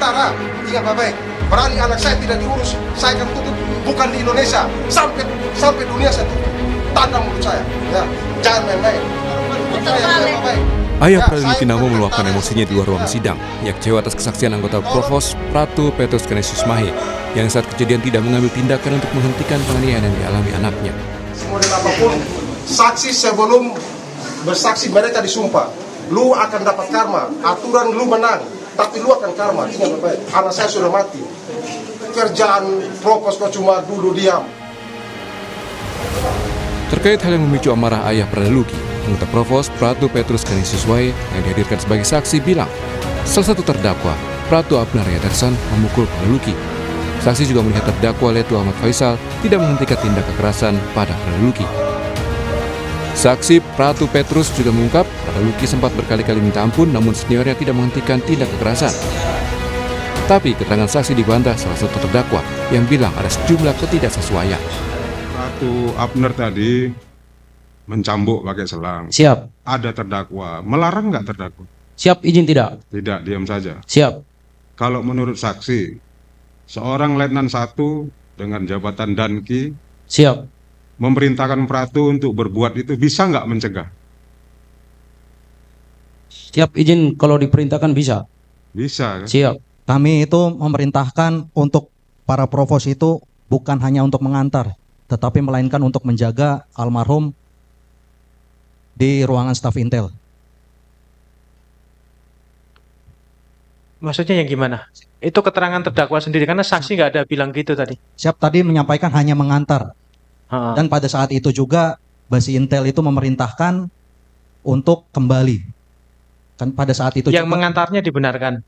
sementara ingat baik-baik, berani anak saya tidak diurus, saya akan tutup bukan di Indonesia, sampai dunia saya tutup. Tanda mulut saya, ya, jangan main-main. Ayah Pradeluki Namo meluapkan emosinya di luar ruang sidang. Ia kecewa atas kesaksian anggota Provos Pratu Petrus Canisius Mahe yang saat kejadian tidak mengambil tindakan untuk menghentikan penganiayaan yang dialami anaknya. Semua dan apapun, saksi sebelum bersaksi mereka disumpah, lu akan dapat karma, aturan lu menang, tapi lu akan karma. Ingat baik, anak saya sudah mati. Kerjaan Provos kok cuma duduk diam. Terkait hal yang memicu amarah ayah Pradeluki, anggota Provos Pratu Petrus Canisius Mahe yang dihadirkan sebagai saksi bilang, salah satu terdakwa, Pratu Abner Yadarsan, memukul Pradeluki. Saksi juga melihat terdakwa Letu Ahmad Faisal tidak menghentikan tindak kekerasan pada Pradeluki. Saksi Pratu Petrus juga mengungkap Pradeluki sempat berkali-kali minta ampun namun seniornya tidak menghentikan tindak kekerasan. Tapi keterangan saksi dibantah salah satu terdakwa yang bilang ada sejumlah ketidaksesuaian. Pratu Abner tadi mencambuk pakai selang. Siap. Ada terdakwa. Melarang nggak terdakwa? Siap, izin tidak? Tidak, diam saja. Siap. Kalau menurut saksi, seorang Letnan 1 dengan jabatan Danki Siap. memerintahkan Pratu untuk berbuat itu bisa nggak mencegah? Siap, izin kalau diperintahkan bisa? Bisa kan? Siap. Kami itu memerintahkan untuk para provos itu bukan hanya untuk mengantar, tetapi melainkan untuk menjaga almarhum di ruangan staf Intel. Maksudnya yang gimana? Itu keterangan terdakwa sendiri, karena saksi nggak ada bilang gitu tadi. Siap, tadi menyampaikan hanya mengantar. Dan pada saat itu juga Basi Intel itu memerintahkan untuk kembali. Kan pada saat itu yang juga, mengantarnya dibenarkan.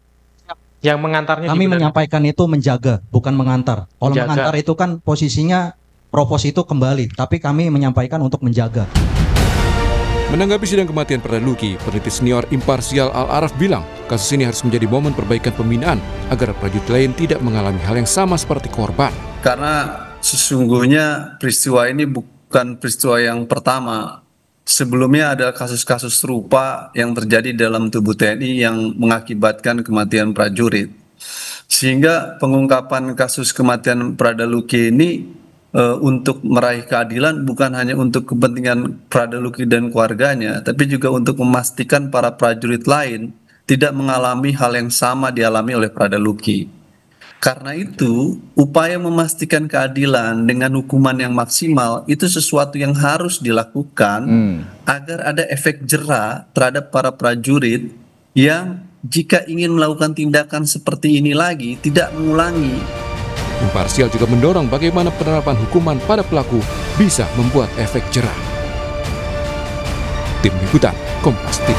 Yang mengantarnya kami dibenarkan. menyampaikan itu menjaga, bukan mengantar. Kalau Menjaga. mengantar itu kan posisinya provos itu kembali, tapi kami menyampaikan untuk menjaga. Menanggapi sidang kematian Pradeluki, peneliti senior imparsial Al-Araf bilang kasus ini harus menjadi momen perbaikan pembinaan agar prajurit lain tidak mengalami hal yang sama seperti korban. Karena sesungguhnya peristiwa ini bukan peristiwa yang pertama. Sebelumnya ada kasus-kasus serupa yang terjadi dalam tubuh TNI yang mengakibatkan kematian prajurit. Sehingga pengungkapan kasus kematian Pradeluki ini untuk meraih keadilan bukan hanya untuk kepentingan Pradeluki dan keluarganya, tapi juga untuk memastikan para prajurit lain tidak mengalami hal yang sama dialami oleh Pradeluki. Karena itu, upaya memastikan keadilan dengan hukuman yang maksimal itu sesuatu yang harus dilakukan agar ada efek jera terhadap para prajurit yang jika ingin melakukan tindakan seperti ini lagi tidak mengulangi. Imparsial juga mendorong bagaimana penerapan hukuman pada pelaku bisa membuat efek jera. Tim Liputan Kompas TV.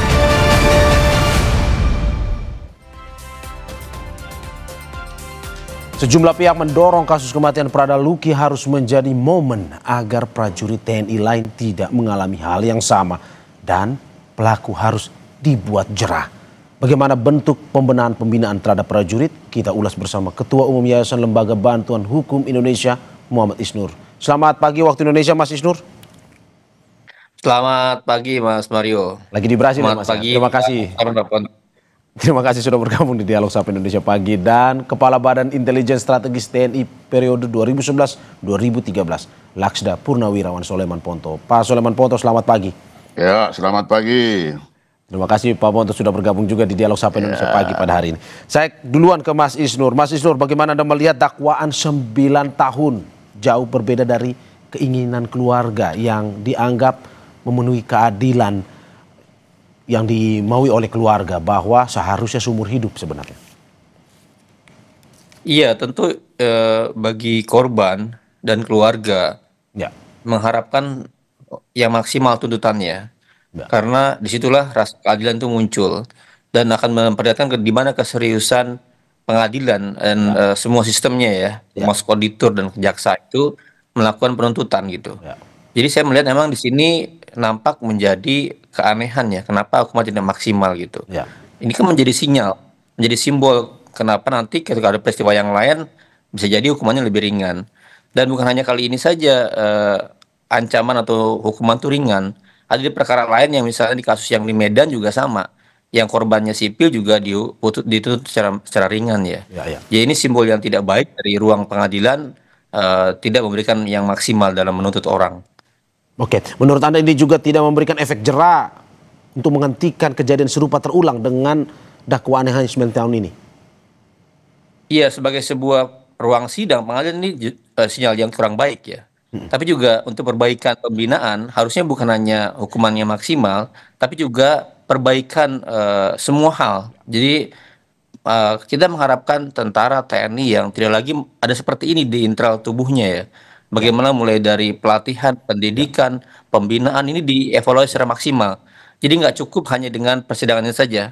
Sejumlah pihak mendorong kasus kematian Pradeluki harus menjadi momen agar prajurit TNI lain tidak mengalami hal yang sama dan pelaku harus dibuat jera. Bagaimana bentuk pembenahan pembinaan terhadap prajurit? Kita ulas bersama Ketua Umum Yayasan Lembaga Bantuan Hukum Indonesia, Muhammad Isnur. Selamat pagi waktu Indonesia, Mas Isnur. Selamat pagi, Mas Mario. Lagi di Brasil, Selamat Mas. pagi. Terima kasih. Terima kasih sudah bergabung di Dialog Sapa Indonesia Pagi. Dan Kepala Badan Intelijen Strategis TNI periode 2011-2013, Laksda Purnawirawan Soleman Ponto. Pak Soleman Ponto, selamat pagi. Ya, selamat pagi. Terima kasih Pak Ponto sudah bergabung juga di Dialog Sapa Indonesia Pagi pada hari ini. Saya duluan ke Mas Isnur. Mas Isnur, bagaimana Anda melihat dakwaan 9 tahun jauh berbeda dari keinginan keluarga yang dianggap memenuhi keadilan yang dimaui oleh keluarga bahwa seharusnya seumur hidup sebenarnya? Iya, tentu bagi korban dan keluarga mengharapkan yang maksimal tuntutannya. Karena disitulah rasa keadilan itu muncul dan akan memperlihatkan di mana keseriusan pengadilan dan semua sistemnya ya, termasuk auditor dan kejaksa itu melakukan penuntutan gitu. Jadi saya melihat memang di sini nampak menjadi keanehan ya, kenapa hukuman tidak maksimal gitu. Ini kan menjadi sinyal, menjadi simbol kenapa nanti ketika ada peristiwa yang lain bisa jadi hukumannya lebih ringan. Dan bukan hanya kali ini saja ancaman atau hukuman itu ringan. Ada di perkara lain yang misalnya di kasus yang di Medan juga sama. yang korbannya sipil juga dituntut secara ringan ya. Jadi ini simbol yang tidak baik dari ruang pengadilan, tidak memberikan yang maksimal dalam menuntut orang. Oke, menurut Anda ini juga tidak memberikan efek jera untuk menghentikan kejadian serupa terulang dengan dakwaan yang hanya 9 tahun ini? Iya, sebagai sebuah ruang sidang pengadilan ini sinyal yang kurang baik ya. Tapi juga untuk perbaikan pembinaan harusnya bukan hanya hukumannya maksimal, tapi juga perbaikan semua hal. Jadi kita mengharapkan tentara TNI yang tidak lagi ada seperti ini di internal tubuhnya ya. Bagaimana mulai dari pelatihan, pendidikan, pembinaan ini dievaluasi secara maksimal. Jadi nggak cukup hanya dengan persidangannya saja,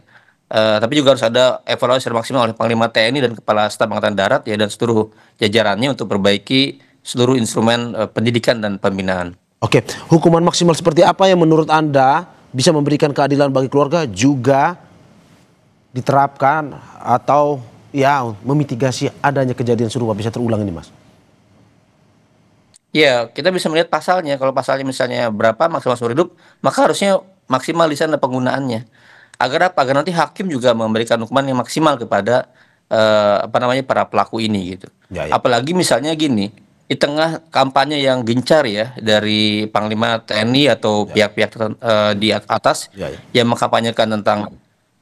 tapi juga harus ada evaluasi secara maksimal oleh Panglima TNI dan Kepala Staf Angkatan Darat ya dan seluruh jajarannya untuk perbaiki seluruh instrumen pendidikan dan pembinaan. Oke, hukuman maksimal seperti apa yang menurut Anda bisa memberikan keadilan bagi keluarga juga diterapkan atau ya memitigasi adanya kejadian serupa bisa terulang ini, Mas? Ya, kita bisa melihat pasalnya. Kalau pasalnya misalnya berapa maksimal seumur hidup, maka harusnya maksimal di sana penggunaannya. Agar apa? Agar nanti hakim juga memberikan hukuman yang maksimal kepada para pelaku ini gitu. Apalagi misalnya gini, di tengah kampanye yang gencar ya dari Panglima TNI atau pihak-pihak di atas yang mengkampanyekan tentang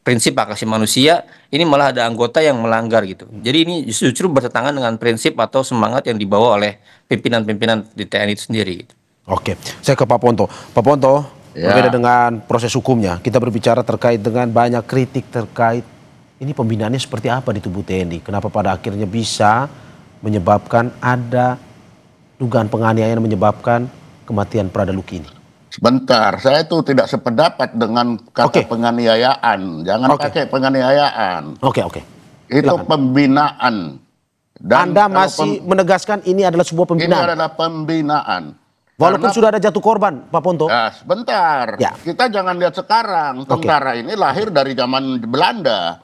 prinsip hak asasi manusia, ini malah ada anggota yang melanggar gitu. Jadi ini justru bertentangan dengan prinsip atau semangat yang dibawa oleh pimpinan-pimpinan di TNI itu sendiri. Gitu. Oke, saya ke Pak Ponto. Pak Ponto, berbeda dengan proses hukumnya, kita berbicara terkait dengan banyak kritik terkait ini pembinaannya seperti apa di tubuh TNI. Kenapa pada akhirnya bisa menyebabkan ada dugaan penganiayaan menyebabkan kematian Prada Luki ini? Sebentar, saya itu tidak sependapat dengan kata penganiayaan. Jangan pakai penganiayaan. Itu pembinaan. Dan Anda masih menegaskan ini adalah sebuah pembinaan? Ini adalah pembinaan. Walaupun sudah ada jatuh korban, Pak Ponto? Ya, sebentar. Kita jangan lihat sekarang. Tentara ini lahir dari zaman Belanda.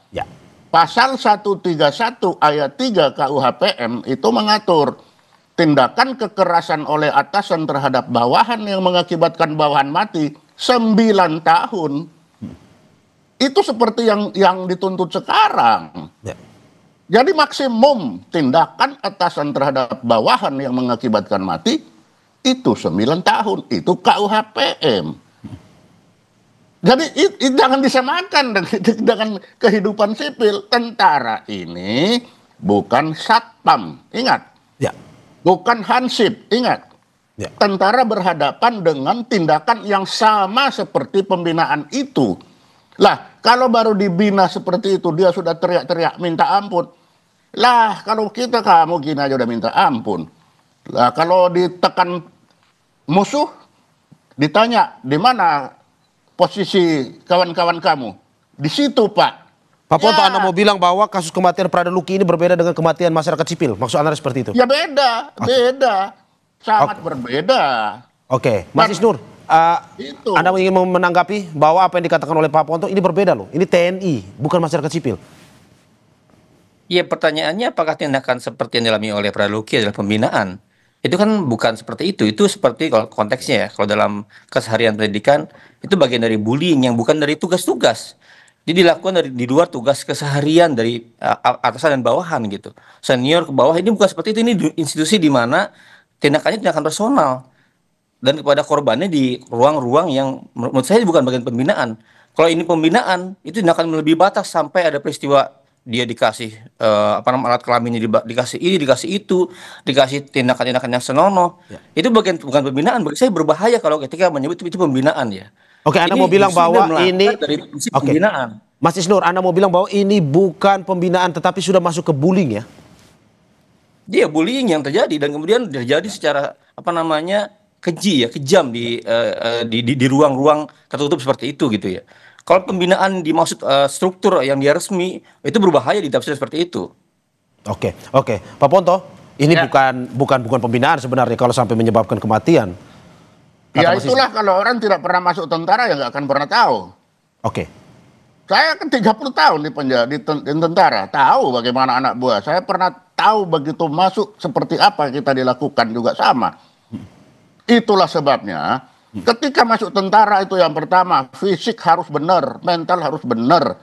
Pasal 131 ayat 3 KUHPM itu mengatur tindakan kekerasan oleh atasan terhadap bawahan yang mengakibatkan bawahan mati 9 tahun. Itu seperti yang dituntut sekarang. Jadi maksimum tindakan atasan terhadap bawahan yang mengakibatkan mati itu 9 tahun. Itu KUHPM. Jadi jangan disamakan dengan kehidupan sipil. Tentara ini bukan satpam. Ingat. Bukan hansip, ingat. Tentara berhadapan dengan tindakan yang sama seperti pembinaan itu. Lah, kalau baru dibina seperti itu, dia sudah teriak-teriak minta ampun. Lah, kalau kamu gini aja udah minta ampun. Lah, kalau ditekan musuh, ditanya, di mana posisi kawan-kawan kamu? Di situ, Pak. Pak Ponto, Anda mau bilang bahwa kasus kematian Prada Luki ini berbeda dengan kematian masyarakat sipil? Maksud Anda seperti itu? Ya beda, sangat berbeda. Oke, Mas Isnur, Anda ingin menanggapi bahwa apa yang dikatakan oleh Pak Ponto ini berbeda loh. Ini TNI, bukan masyarakat sipil. Iya, pertanyaannya apakah tindakan seperti yang dialami oleh Prada Luki adalah pembinaan? Itu kan bukan seperti itu. Itu seperti kalau konteksnya ya, kalau dalam keseharian pendidikan itu bagian dari bullying yang bukan dari tugas-tugas. Jadi dilakukan di luar tugas keseharian dari atasan dan bawahan gitu. Senior ke bawah ini bukan seperti itu. Ini institusi di mana tindakannya tindakan personal. Dan kepada korbannya di ruang-ruang yang menurut saya bukan bagian pembinaan. Kalau ini pembinaan, itu tindakan melebihi batas sampai ada peristiwa dia dikasih alat kelaminnya dikasih ini, dikasih itu, dikasih tindakan-tindakan yang senonoh. Itu bukan pembinaan. Bagi saya berbahaya kalau ketika menyebut itu pembinaan ya. Oke, Anda mau bilang bahwa ini pembinaan. Mas Isnur, Anda mau bilang bahwa ini bukan pembinaan tetapi sudah masuk ke bullying ya? Dia bullying yang terjadi dan kemudian terjadi secara keji ya, kejam di ruang-ruang tertutup seperti itu gitu ya. Kalau pembinaan dimaksud struktur yang dia resmi, itu berbahaya ditafsir seperti itu. Oke, Pak Ponto, ini bukan pembinaan sebenarnya kalau sampai menyebabkan kematian. Ya itulah kalau orang tidak pernah masuk tentara ya nggak akan pernah tahu. Saya kan 30 tahun di tentara, tahu bagaimana anak buah. Saya pernah tahu begitu masuk seperti apa kita dilakukan juga sama. Itulah sebabnya Ketika masuk tentara itu yang pertama, fisik harus benar, mental harus benar.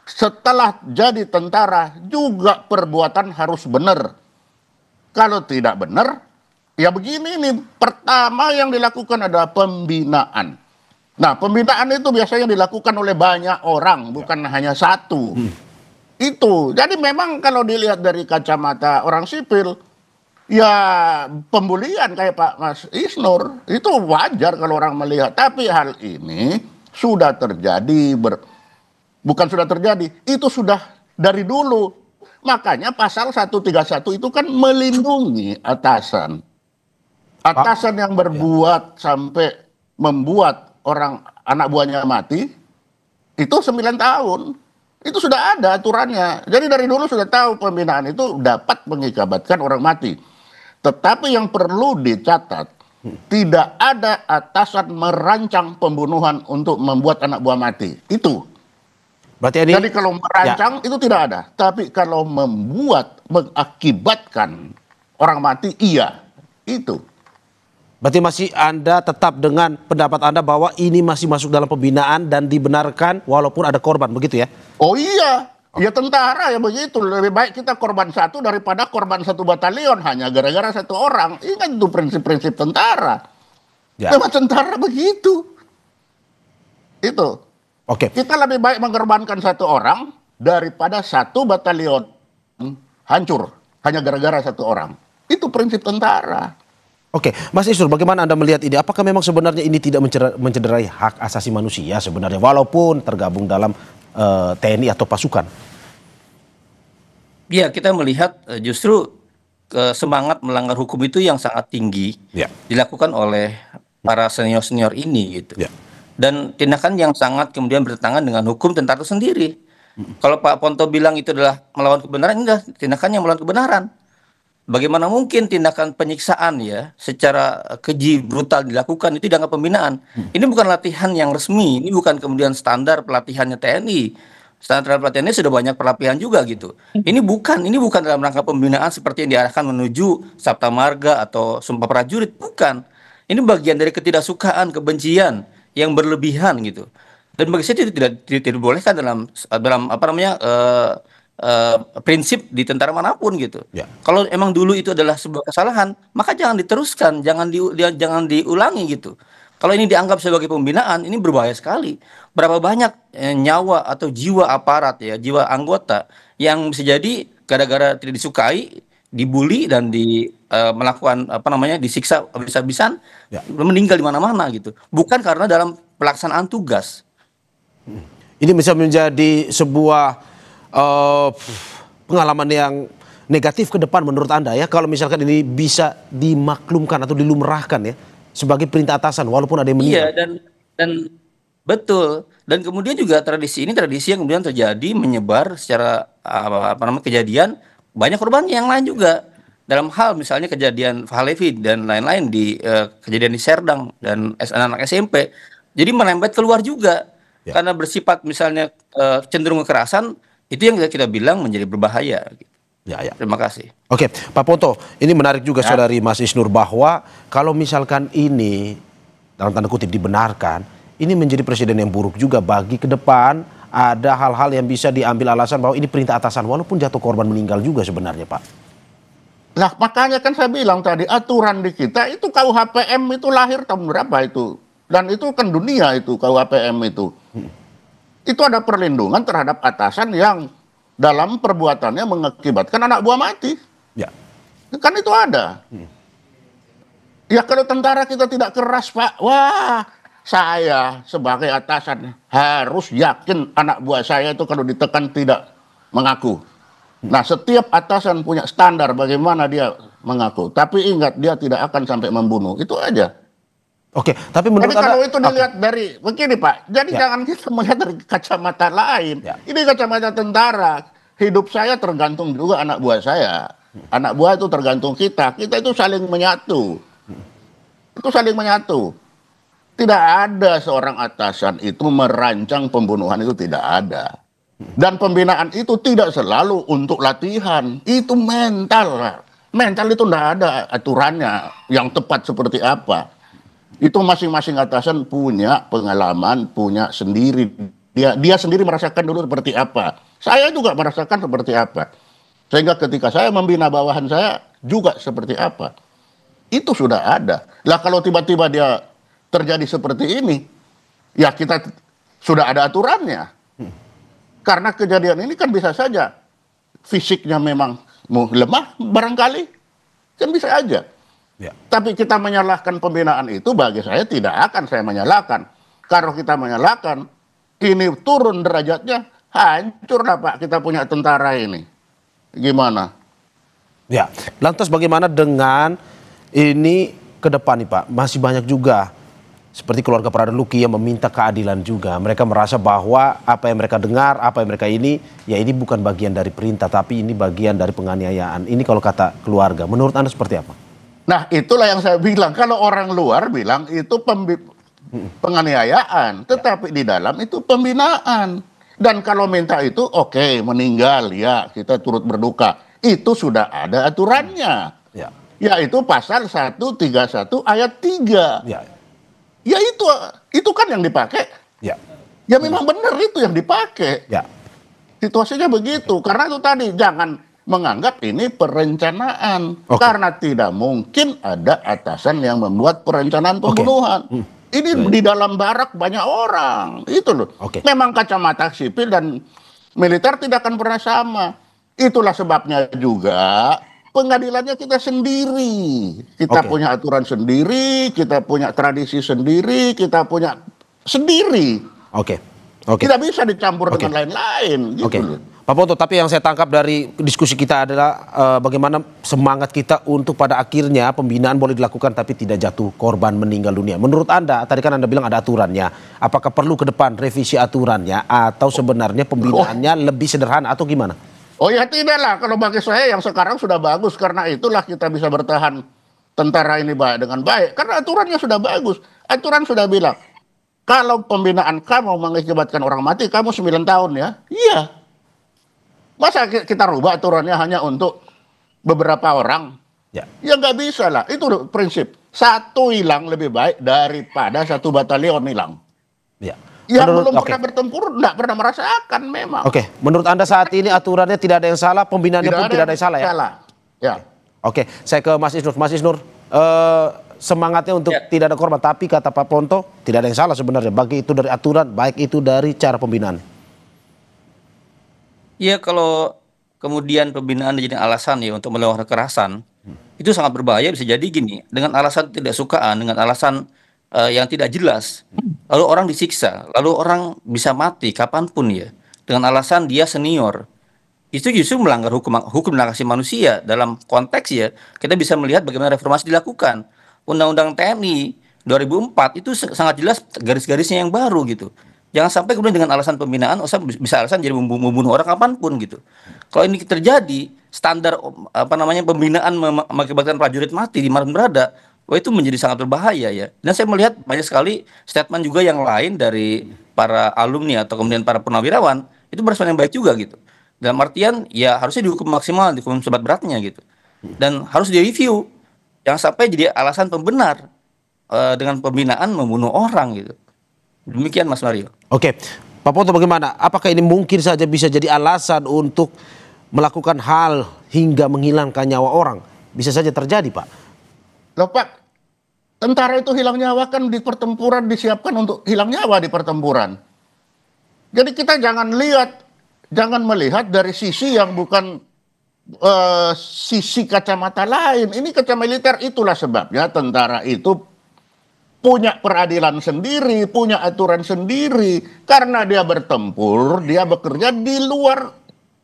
Setelah jadi tentara juga perbuatan harus benar. Kalau tidak benar, ya begini nih. Pertama yang dilakukan adalah pembinaan. Nah, pembinaan itu biasanya dilakukan oleh banyak orang, bukan hanya satu. Itu. Jadi memang kalau dilihat dari kacamata orang sipil, ya pembulian kayak Pak Mas Isnur itu wajar kalau orang melihat. Tapi hal ini sudah terjadi, bukan sudah terjadi, itu sudah dari dulu. Makanya pasal 131 itu kan melindungi atasan. Atasan yang berbuat sampai membuat orang anak buahnya mati, itu 9 tahun. Itu sudah ada aturannya. Jadi dari dulu sudah tahu pembinaan itu dapat mengakibatkan orang mati. Tetapi yang perlu dicatat, tidak ada atasan merancang pembunuhan untuk membuat anak buah mati. Itu. Berarti ini, jadi kalau merancang itu tidak ada. Tapi kalau membuat, mengakibatkan orang mati, iya. Itu. Berarti masih Anda tetap dengan pendapat Anda bahwa ini masih masuk dalam pembinaan dan dibenarkan walaupun ada korban, begitu ya? Oh iya. Ya tentara ya begitu, lebih baik kita korban satu daripada korban satu batalion hanya gara-gara satu orang. Ingat itu prinsip-prinsip tentara. Ya. Memang tentara begitu. Itu. Oke. Kita lebih baik mengorbankan satu orang daripada satu batalion hancur hanya gara-gara satu orang. Itu prinsip tentara. Oke, Mas Isnur, bagaimana Anda melihat ini? Apakah memang sebenarnya ini tidak mencederai hak asasi manusia sebenarnya, walaupun tergabung dalam TNI atau pasukan? Ya, kita melihat justru semangat melanggar hukum itu yang sangat tinggi dilakukan oleh para senior-senior ini gitu. Dan tindakan yang sangat kemudian bertentangan dengan hukum tentara itu sendiri. Kalau Pak Ponto bilang itu adalah melawan kebenaran, ini adalah tindakan yang melawan kebenaran. Bagaimana mungkin tindakan penyiksaan ya secara keji brutal dilakukan itu dianggap pembinaan? Ini bukan latihan yang resmi, ini bukan kemudian standar pelatihannya TNI. Standar pelatihannya sudah banyak pelatihan juga gitu. Ini bukan dalam rangka pembinaan seperti yang diarahkan menuju Sabta Marga atau Sumpah Prajurit, bukan. Ini bagian dari ketidaksukaan, kebencian yang berlebihan gitu. Dan bagi saya itu tidak dibolehkan dalam apa namanya prinsip di tentara manapun gitu. Kalau emang dulu itu adalah sebuah kesalahan, maka jangan diteruskan, jangan diulangi gitu. Kalau ini dianggap sebagai pembinaan, ini berbahaya sekali. Berapa banyak nyawa atau jiwa aparat ya, jiwa anggota yang bisa jadi gara-gara tidak disukai, dibully dan melakukan apa namanya disiksa habis-habisan, meninggal di mana-mana gitu. Bukan karena dalam pelaksanaan tugas. Ini bisa menjadi sebuah pengalaman yang negatif ke depan menurut Anda ya, kalau misalkan ini bisa dimaklumkan atau dilumrahkan ya sebagai perintah atasan walaupun ada yang meninggal. Iya, dan betul. Dan kemudian juga tradisi ini tradisi yang kemudian terjadi menyebar secara apa namanya kejadian banyak korbannya yang lain juga. Dalam hal misalnya kejadian Fahlevi dan lain-lain di kejadian di Serdang dan anak SMP. Jadi merembet keluar juga. Karena bersifat misalnya cenderung kekerasan, itu yang kita bilang menjadi berbahaya. Terima kasih. Oke, Pak Ponto, ini menarik juga saudari Mas Isnur bahwa kalau misalkan ini dalam tanda kutip dibenarkan, ini menjadi presiden yang buruk juga bagi ke depan. Ada hal-hal yang bisa diambil alasan bahwa ini perintah atasan walaupun jatuh korban meninggal juga sebenarnya, Pak. Nah makanya kan saya bilang tadi aturan di kita itu KUHPM itu lahir tahun berapa itu, dan itu kan dunia itu KUHPM itu. Itu ada perlindungan terhadap atasan yang dalam perbuatannya mengakibatkan anak buah mati. Kan itu ada. Ya kalau tentara kita tidak keras Pak, wah saya sebagai atasan harus yakin anak buah saya itu kalau ditekan tidak mengaku. Nah setiap atasan punya standar bagaimana dia mengaku. Tapi ingat dia tidak akan sampai membunuh, itu aja. Oke, tapi menurut Anda, kalau itu dilihat dari begini Pak, jadi jangan kita melihat dari kacamata lain. Ini kacamata tentara. Hidup saya tergantung juga anak buah saya. Anak buah itu tergantung kita. Kita itu saling menyatu. Itu saling menyatu. Tidak ada seorang atasan itu merancang pembunuhan, itu tidak ada. Dan pembinaan itu tidak selalu untuk latihan. Itu mental. Mental itu tidak ada aturannya yang tepat seperti apa. Itu masing-masing atasan punya pengalaman, punya sendiri. Dia sendiri merasakan dulu seperti apa. Saya juga merasakan seperti apa. Sehingga ketika saya membina bawahan saya juga seperti apa. Itu sudah ada. Lah kalau tiba-tiba dia terjadi seperti ini, ya kita sudah ada aturannya. Karena kejadian ini kan bisa saja fisiknya memang lemah barangkali. Kan bisa aja. Ya. Tapi kita menyalahkan pembinaan itu bagi saya tidak akan saya menyalahkan. Kalau kita menyalahkan, ini turun derajatnya, hancurlah Pak kita punya tentara ini. Gimana? Ya, lantas bagaimana dengan ini ke depan nih Pak? Masih banyak juga seperti keluarga Pradana yang meminta keadilan juga. Mereka merasa bahwa apa yang mereka dengar, apa yang mereka ini, ya ini bukan bagian dari perintah, tapi ini bagian dari penganiayaan. Ini kalau kata keluarga, menurut Anda seperti apa? Nah itulah yang saya bilang, kalau orang luar bilang itu penganiayaan, tetapi di dalam itu pembinaan. Dan kalau minta itu oke, meninggal ya kita turut berduka. Itu sudah ada aturannya. Ya. Yaitu pasal 131 ayat 3. Ya. Ya itu kan yang dipakai. Ya. Ya memang benar itu yang dipakai. Ya. Situasinya begitu. Karena itu tadi jangan menganggap ini perencanaan. Karena tidak mungkin ada atasan yang membuat perencanaan pembunuhan. Ini di dalam barak banyak orang. Itu loh. Memang kacamata sipil dan militer tidak akan pernah sama. Itulah sebabnya juga pengadilannya kita sendiri. Kita punya aturan sendiri, kita punya tradisi sendiri, kita punya sendiri. Tidak bisa dicampur dengan lain-lain. Gitu. Pak Ponto, tapi yang saya tangkap dari diskusi kita adalah bagaimana semangat kita untuk pada akhirnya pembinaan boleh dilakukan tapi tidak jatuh korban meninggal dunia. Menurut Anda, tadi kan Anda bilang ada aturannya. Apakah perlu ke depan revisi aturannya atau sebenarnya pembinaannya lebih sederhana atau gimana? Oh ya tidaklah, kalau bagi saya yang sekarang sudah bagus. Karena itulah kita bisa bertahan tentara ini baik dengan baik. Karena aturannya sudah bagus. Aturan sudah bilang, kalau pembinaan kamu mengakibatkan orang mati, kamu 9 tahun ya. Iya. Masa kita rubah aturannya hanya untuk beberapa orang? Ya nggak bisa lah. Itu prinsip. Satu hilang lebih baik daripada 1 batalion hilang. Ya. Yang belum pernah bertempur nggak pernah merasakan memang. Menurut Anda saat ini aturannya tidak ada yang salah, pembinaannya pun tidak ada yang salah ya? Salah. Ya. Saya ke Mas Isnur. Mas Isnur, semangatnya untuk tidak ada korban, tapi kata Pak Ponto tidak ada yang salah sebenarnya. Baik itu dari aturan, baik itu dari cara pembinaan. Ya kalau kemudian pembinaan jadi alasan ya untuk melakukan kekerasan, itu sangat berbahaya. Bisa jadi gini, dengan alasan tidak sukaan, dengan alasan yang tidak jelas, lalu orang disiksa, lalu orang bisa mati kapanpun ya, dengan alasan dia senior. Itu justru melanggar hukum dan hak asasi manusia. Dalam konteks ya, kita bisa melihat bagaimana reformasi dilakukan. Undang-Undang TNI 2004 itu sangat jelas garis-garisnya yang baru gitu. Jangan sampai kemudian dengan alasan pembinaan, bisa alasan jadi membunuh orang kapanpun gitu. Kalau ini terjadi, standar pembinaan mengakibatkan prajurit mati di mana berada, itu menjadi sangat berbahaya ya. Dan saya melihat banyak sekali statement juga yang lain dari para alumni atau kemudian para purnawirawan, itu berespon yang baik juga gitu. Dalam artian ya harusnya dihukum maksimal, dihukum seberat-beratnya gitu. Dan harus direview. Jangan sampai jadi alasan pembenar dengan pembinaan membunuh orang gitu. Demikian Mas Mario. Pak Ponto bagaimana? Apakah ini mungkin saja bisa jadi alasan untuk melakukan hal hingga menghilangkan nyawa orang? Bisa saja terjadi Pak. Loh Pak, tentara itu hilang nyawa kan di pertempuran, disiapkan untuk hilang nyawa di pertempuran. Jadi kita jangan melihat dari sisi yang bukan sisi kacamata lain. Ini kacamata militer, itulah sebabnya tentara itu punya peradilan sendiri, punya aturan sendiri. Karena dia bertempur, dia bekerja di luar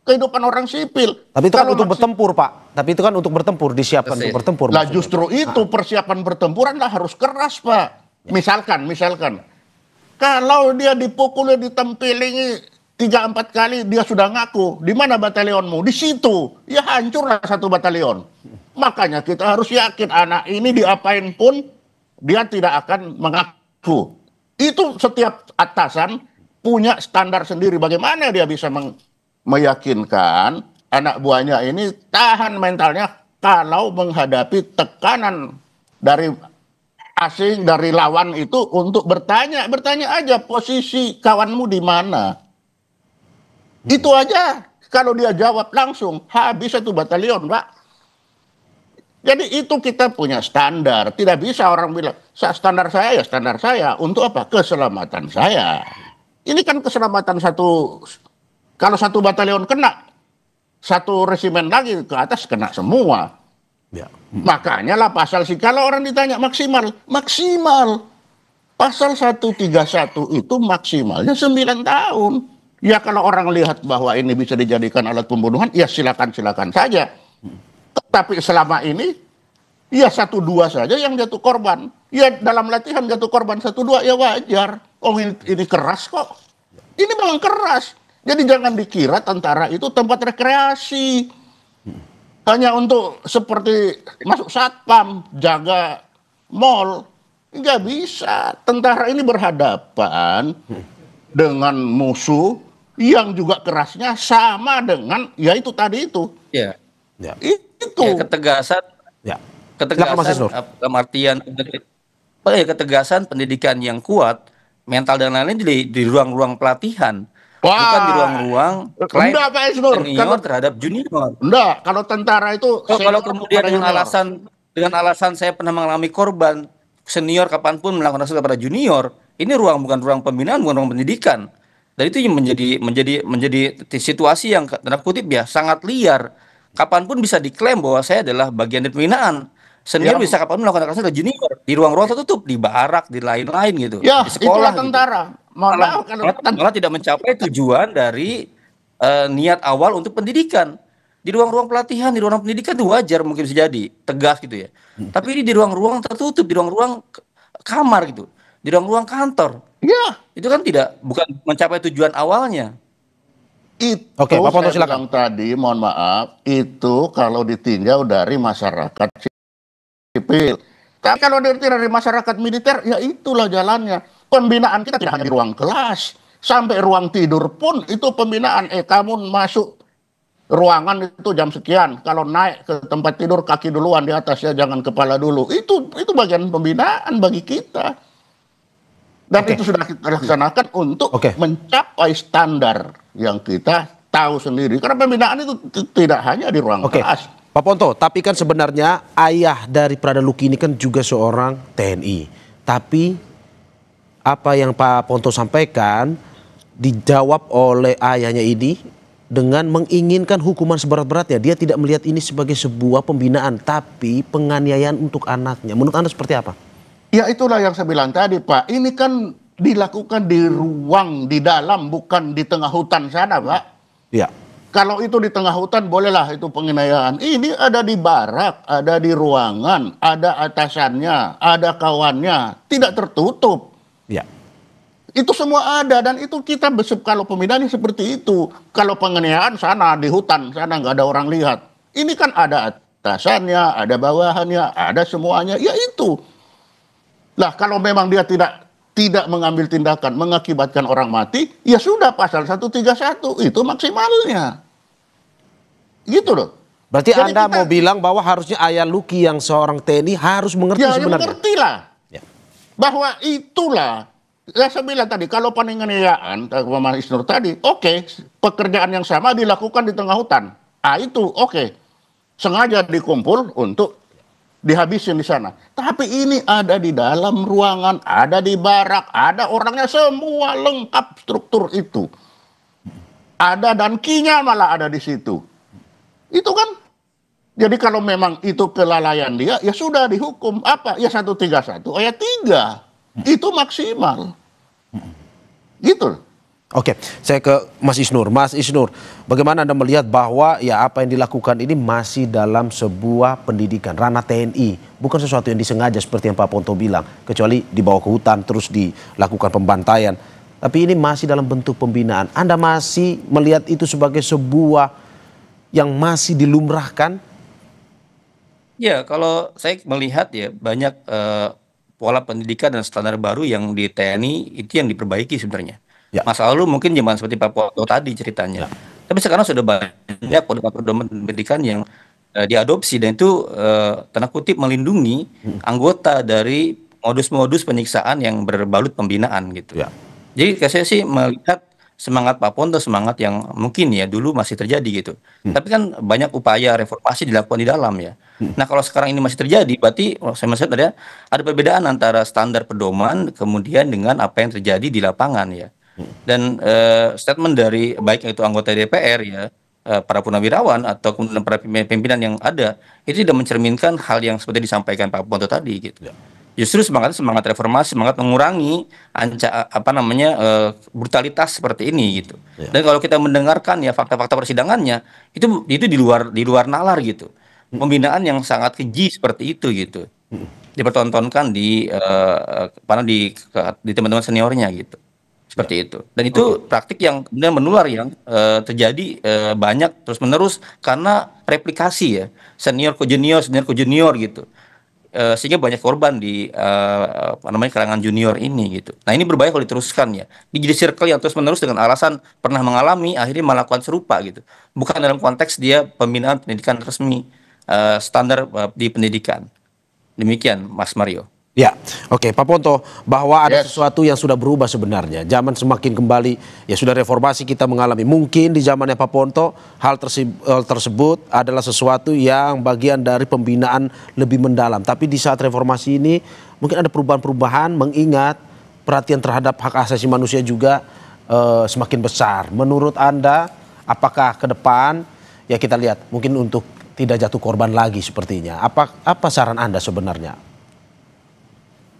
kehidupan orang sipil. Tapi itu kan untuk bertempur Pak. Tapi itu kan untuk bertempur, disiapkan untuk bertempur. Lah justru itu persiapan pertempuran lah harus keras Pak. Misalkan, kalau dia dipukulnya, ditempelingi 3-4 kali, dia sudah ngaku. Di mana batalionmu? Di situ. Ya hancurlah 1 batalion. Makanya kita harus yakin anak ini diapain pun, dia tidak akan mengaku. Itu setiap atasan punya standar sendiri. Bagaimana dia bisa meyakinkan anak buahnya ini tahan mentalnya kalau menghadapi tekanan dari asing dari lawan itu untuk bertanya aja posisi kawanmu di mana. Itu aja. Kalau dia jawab langsung, habis satu batalion, Pak. Jadi itu kita punya standar. Tidak bisa orang bilang, standar saya ya standar saya. Untuk apa? Keselamatan saya. Ini kan keselamatan satu, kalau satu batalion kena, satu resimen lagi ke atas kena semua. Ya. Makanya lah pasal sih, kalau orang ditanya maksimal. Pasal 131 itu maksimalnya 9 tahun. Ya kalau orang lihat bahwa ini bisa dijadikan alat pembunuhan, ya silakan saja. Tapi selama ini, ya 1-2 saja yang jatuh korban. Ya dalam latihan jatuh korban 1-2 ya wajar. Oh ini keras kok. Ini memang keras. Jadi jangan dikira tentara itu tempat rekreasi. Hanya untuk seperti masuk satpam, jaga mall. Nggak bisa. Tentara ini berhadapan dengan musuh yang juga kerasnya sama dengan, ya itu tadi itu. Ya. Itu. Ya, ketegasan. Ya. Ketegasan dalam artian ketegasan pendidikan yang kuat, mental dan lain-lain di ruang-ruang pelatihan. Wah, bukan di ruang-ruang enggak, Pak Isnur, senior terhadap junior. Enggak, kalau tentara itu kalau kemudian dengan alasan saya pernah mengalami korban, senior kapanpun melakukan hal kepada junior, ini bukan ruang pembinaan, bukan ruang pendidikan. Dan itu yang menjadi situasi yang tanda kutip ya sangat liar. Kapanpun bisa diklaim bahwa saya adalah bagian dari pembinaan. Senior bisa kapanpun melakukan kekerasan ke junior di ruang-ruang tertutup, di barak, di lain-lain gitu. Ya, di sekolah tentara. Gitu. Malah tidak mencapai tujuan dari niat awal untuk pendidikan. Di ruang-ruang pelatihan, di ruang pendidikan itu wajar mungkin bisa jadi tegas gitu ya. Tapi ini di ruang-ruang tertutup, di ruang-ruang kamar gitu, di ruang-ruang kantor. Ya, itu kan bukan mencapai tujuan awalnya. Oke, Pak Ponto silakan. Tadi, mohon maaf, itu kalau ditinjau dari masyarakat sipil. Tapi kalau dari masyarakat militer, ya itulah jalannya. Pembinaan kita tidak hanya di ruang kelas, sampai ruang tidur pun itu pembinaan. Kamu masuk ruangan itu jam sekian, kalau naik ke tempat tidur kaki duluan di atas ya, jangan kepala dulu. Itu bagian pembinaan bagi kita. Dan itu sudah kita laksanakan untuk mencapai standar yang kita tahu sendiri. Karena pembinaan itu tidak hanya di ruang kelas. Pak Ponto, tapi kan sebenarnya ayah dari Prada Luki ini kan juga seorang TNI. Tapi apa yang Pak Ponto sampaikan dijawab oleh ayahnya ini dengan menginginkan hukuman seberat-beratnya. Dia tidak melihat ini sebagai sebuah pembinaan, tapi penganiayaan untuk anaknya. Menurut Anda seperti apa? Ya itulah yang saya bilang tadi, Pak. Ini kan dilakukan di ruang, di dalam, bukan di tengah hutan sana, Pak. Ya. Kalau itu di tengah hutan, bolehlah itu penganiayaan. Ini ada di barak, ada di ruangan, ada atasannya, ada kawannya. Tidak tertutup. Ya. Itu semua ada, dan itu kita kalau pembinaannya seperti itu. Kalau penganiayaan sana, di hutan, sana nggak ada orang lihat. Ini kan ada atasannya, ada bawahannya, ada semuanya. Ya itu. Lah kalau memang dia tidak mengambil tindakan mengakibatkan orang mati, ya sudah pasal 131 itu maksimalnya. Gitu loh. Berarti jadi Anda mau bilang bahwa harusnya ayah Luki yang seorang TNI harus mengerti sebenarnya. Ya mengertilah. Ya. Bahwa itulah. Ya saya bilang tadi, kalau penganiayaan, Mas Isnur tadi, pekerjaan yang sama dilakukan di tengah hutan. Itu sengaja dikumpul untuk dihabisin di sana. Tapi ini ada di dalam ruangan, ada di barak, ada orangnya semua lengkap struktur itu. Ada dan kinya malah ada di situ. Itu kan. Jadi kalau memang itu kelalaian dia, ya sudah dihukum. Apa? Ya 131 ayat 3. Itu maksimal. Gitu. Oke, saya ke Mas Isnur. Mas Isnur, bagaimana Anda melihat bahwa ya apa yang dilakukan ini masih dalam sebuah pendidikan, ranah TNI, bukan sesuatu yang disengaja seperti yang Pak Ponto bilang, kecuali dibawa ke hutan terus dilakukan pembantaian. Tapi ini masih dalam bentuk pembinaan. Anda masih melihat itu sebagai sebuah yang masih dilumrahkan? Ya, kalau saya melihat ya banyak pola pendidikan dan standar baru yang di TNI itu yang diperbaiki sebenarnya. Ya. Masa lalu mungkin zaman seperti Pak Ponto tadi ceritanya. Tapi sekarang sudah banyak pedoman pendidikan yang diadopsi dan itu tanda kutip melindungi anggota dari modus-modus penyiksaan yang berbalut pembinaan gitu. Jadi saya sih melihat semangat Pak Ponto semangat yang mungkin ya dulu masih terjadi gitu. Tapi kan banyak upaya reformasi dilakukan di dalam ya. Nah kalau sekarang ini masih terjadi, berarti saya melihat ada perbedaan antara standar pedoman kemudian dengan apa yang terjadi di lapangan ya. Dan statement dari baik itu anggota DPR ya, para purnawirawan atau kemudian para pimpinan yang ada itu tidak mencerminkan hal yang seperti disampaikan Pak Ponto tadi gitu. Justru semangat reformasi, semangat mengurangi brutalitas seperti ini gitu. Dan kalau kita mendengarkan ya fakta-fakta persidangannya itu di luar nalar gitu. Pembinaan yang sangat keji seperti itu gitu. Dipertontonkan di teman-teman seniornya gitu. Seperti itu. Dan itu praktik yang kemudian menular yang terjadi banyak terus-menerus karena replikasi ya. Senior ke junior gitu. Sehingga banyak korban di kalangan junior ini gitu. Nah, ini berbahaya kalau diteruskan ya. Jadi circle yang terus-menerus dengan alasan pernah mengalami akhirnya melakukan serupa gitu. Bukan dalam konteks dia pembinaan pendidikan resmi standar di pendidikan. Demikian Mas Mario. Ya, oke Pak Ponto, bahwa ada sesuatu yang sudah berubah sebenarnya. Zaman semakin kembali, ya sudah reformasi kita mengalami. Mungkin di zamannya Pak Ponto, hal tersebut adalah sesuatu yang bagian dari pembinaan lebih mendalam. Tapi di saat reformasi ini, mungkin ada perubahan-perubahan mengingat perhatian terhadap hak asasi manusia juga semakin besar. Menurut Anda, apakah ke depan, ya kita lihat, mungkin untuk tidak jatuh korban lagi sepertinya. Apa saran Anda sebenarnya?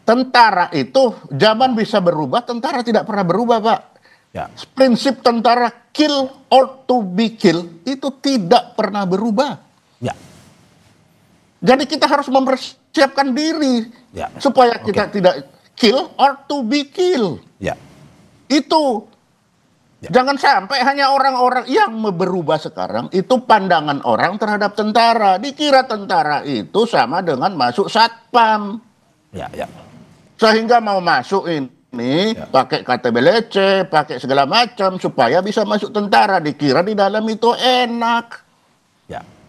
Tentara itu zaman bisa berubah, tentara tidak pernah berubah, Pak. Prinsip tentara kill or to be killed itu tidak pernah berubah. Jadi kita harus mempersiapkan diri supaya kita tidak kill or to be killed. Itu jangan sampai hanya orang-orang yang berubah sekarang itu pandangan orang terhadap tentara. Dikira tentara itu sama dengan masuk satpam. Sehingga mau masuk ini pakai KTP leceh, pakai segala macam supaya bisa masuk tentara. Dikira di dalam itu enak.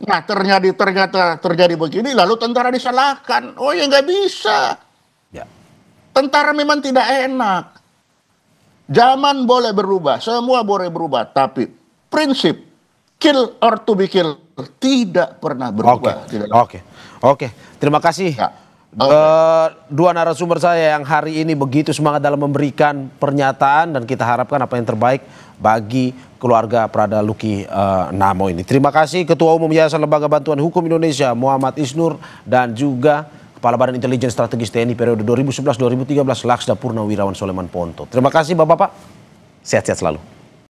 Nah ternyata terjadi begini lalu tentara disalahkan. Oh ya nggak bisa. Tentara memang tidak enak. Zaman boleh berubah, semua boleh berubah, tapi prinsip kill or to be killed tidak pernah berubah. Oke. Terima kasih. Dua narasumber saya yang hari ini begitu semangat dalam memberikan pernyataan dan kita harapkan apa yang terbaik bagi keluarga Prada Luki Namo ini. Terima kasih Ketua Umum Yayasan Lembaga Bantuan Hukum Indonesia Muhammad Isnur dan juga Kepala Badan Intelijen Strategis TNI periode 2011-2013 Laksda Purnawirawan Soleman Ponto. Terima kasih Bapak-bapak. Sehat-sehat selalu.